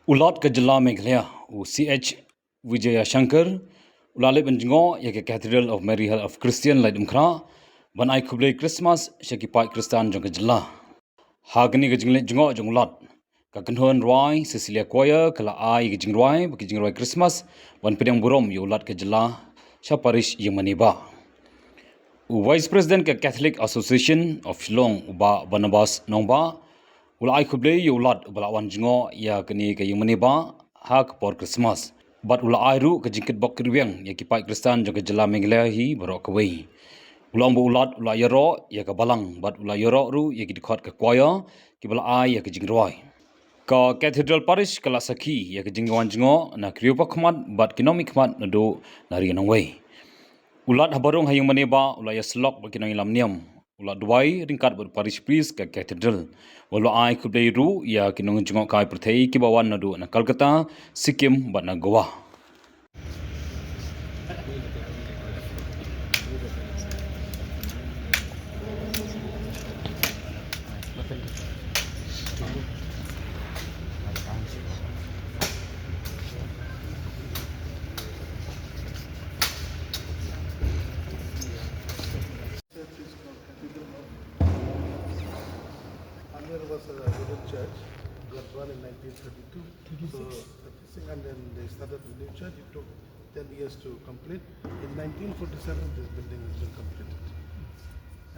Ulat ke Jela Meghalaya, CH Vijaya Shankar, Ulale Benjingo, Yake Cathedral of Mary of Christian Light Umkra, Ban I Kuble Christmas, Shaki Pai Christian Jong Jela. Hagani Gajingle Jingo Jonglat, Kakanhon Roy, Cecilia Koya, Kala Ai Gijing Roy, Gijing Roy Christmas, Ban Pedang Burom, Ulat ke Jela, Shaparish Yamaniba. Vice President ke Catholic Association of Shillong, Uba Banabas Nongba, Ula Kuble Ulat Balawan Jingo, Ya Kani Kayumaniba, Hak por Christmas. But ula airu ke jingkit bok kriweng ya kipai kristan jo ke jela Meghalaya hi borok kawei. Ula ambo ulat ula yaro ya ke balang but ula yaro ru ya ki dikhot ke kwaya ki bala ai ya ke jingroi. Ka Cathedral Parish kala sakhi ya ke jingwan jingo na kriupa khmat but kinomi khmat na do na ri nangwei. Ulat habarong hayung maneba ula ya slok ba kinang ilam niam. Ula duai ringkat ber parish priest ke cathedral. Walau ai kubdei ru ya kinong jingo kai perthei ki bawan na do na Kolkata, Sikkim ba na Goa. There was a wooden church, got one in 1932. So, 36, and then they started the new church. It took 10 years to complete. In 1947, this building has been completed.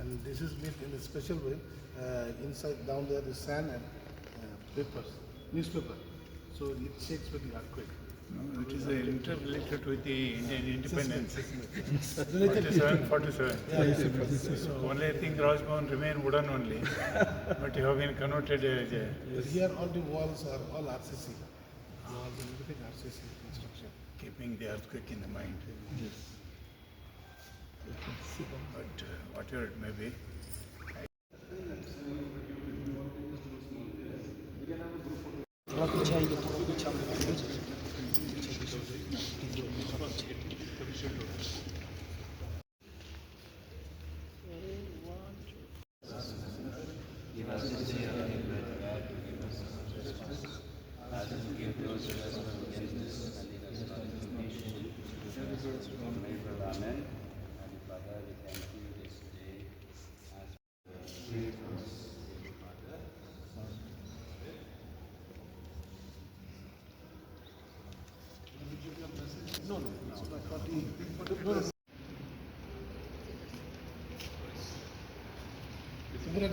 And this is built in a special way. Inside, down there is sand and papers, newspaper. So it shakes with the earthquake. It is interrelated with the Indian independence. 47. 47. So only thing Rajbhavan remain wooden only, but you have been converted as a But here all the walls are all RCC. Walls and everything RCC construction. keeping the earthquake in the mind. But whatever it may be,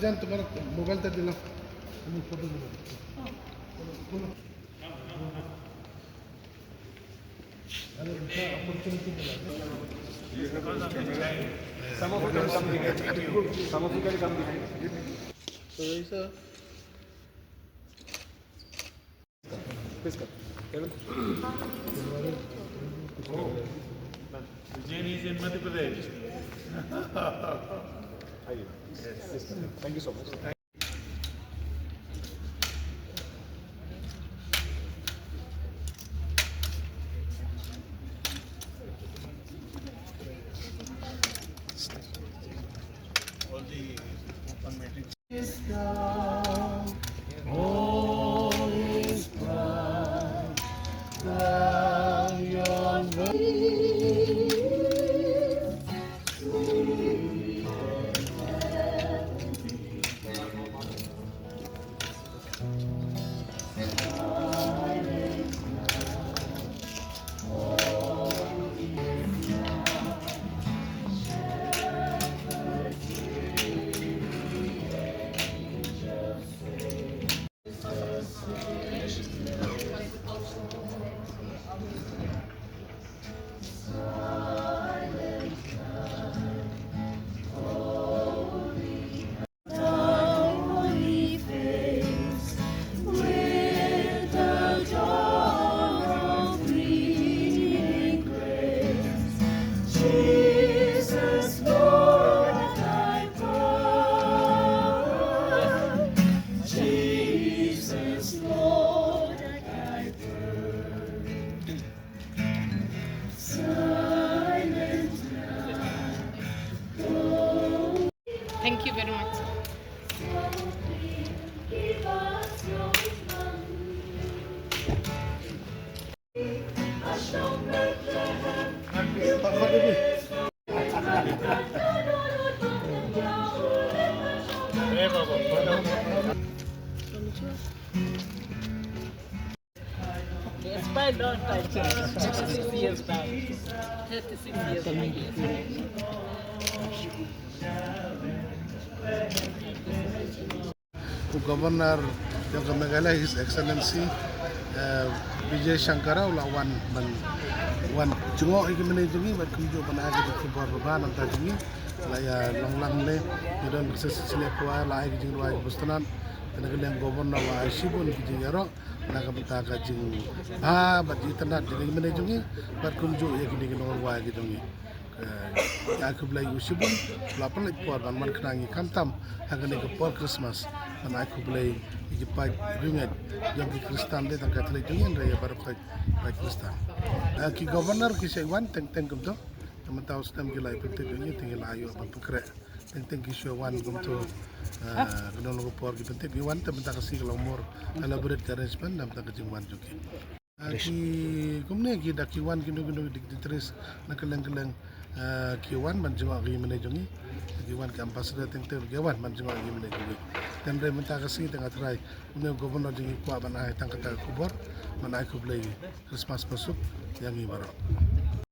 जान तुम्हारा mobile तक दिला photo some of it will come behind you. Some of it will come behind. So it's a Please come. Kevin. Ujjain is in Madhya Pradesh. Yes. Thank you so much. All the open meetings. Thank you very much. Expired long time, 36 years back. 36 years back. Governor yang Meghalaya, His Excellency Vijay Shankara ulawan wan jungo ikimene jungi bat kumjo banaga di kubor baban anta jungi laya long le idon berses sile kwa la ai jing wa bustanan tenageleng governor wa shibun jing yaro naga betaga jing bat itana ikimene jungi bat kumjo ikini ginong wa jungi ya kublai usibun lapal ipor man krangi kamtam hagane ke por Christmas man aku kublai ijipai ringat yang di Kristan de tangka tele jungin raya baru kai Kristan ki governor ki sewan teng kumto tamatau stem ki lai pete jungi tinggal ayu apa pekre teng ki sewan kumto gunung lugu por ki pete ki wan tamatau kasi kalau umur elaborate arrangement nam tak jingwan juki ki kumne ki dakiwan ginung dikteris nakeleng kiwan manjunga gi menejungi kiwan ke ambassador tengte kiwan manjunga gi menejungi temre menta kasi tengah traiune governor jingi kwa banai tangkata kubor manai kublai Christmas masuk yang ibaro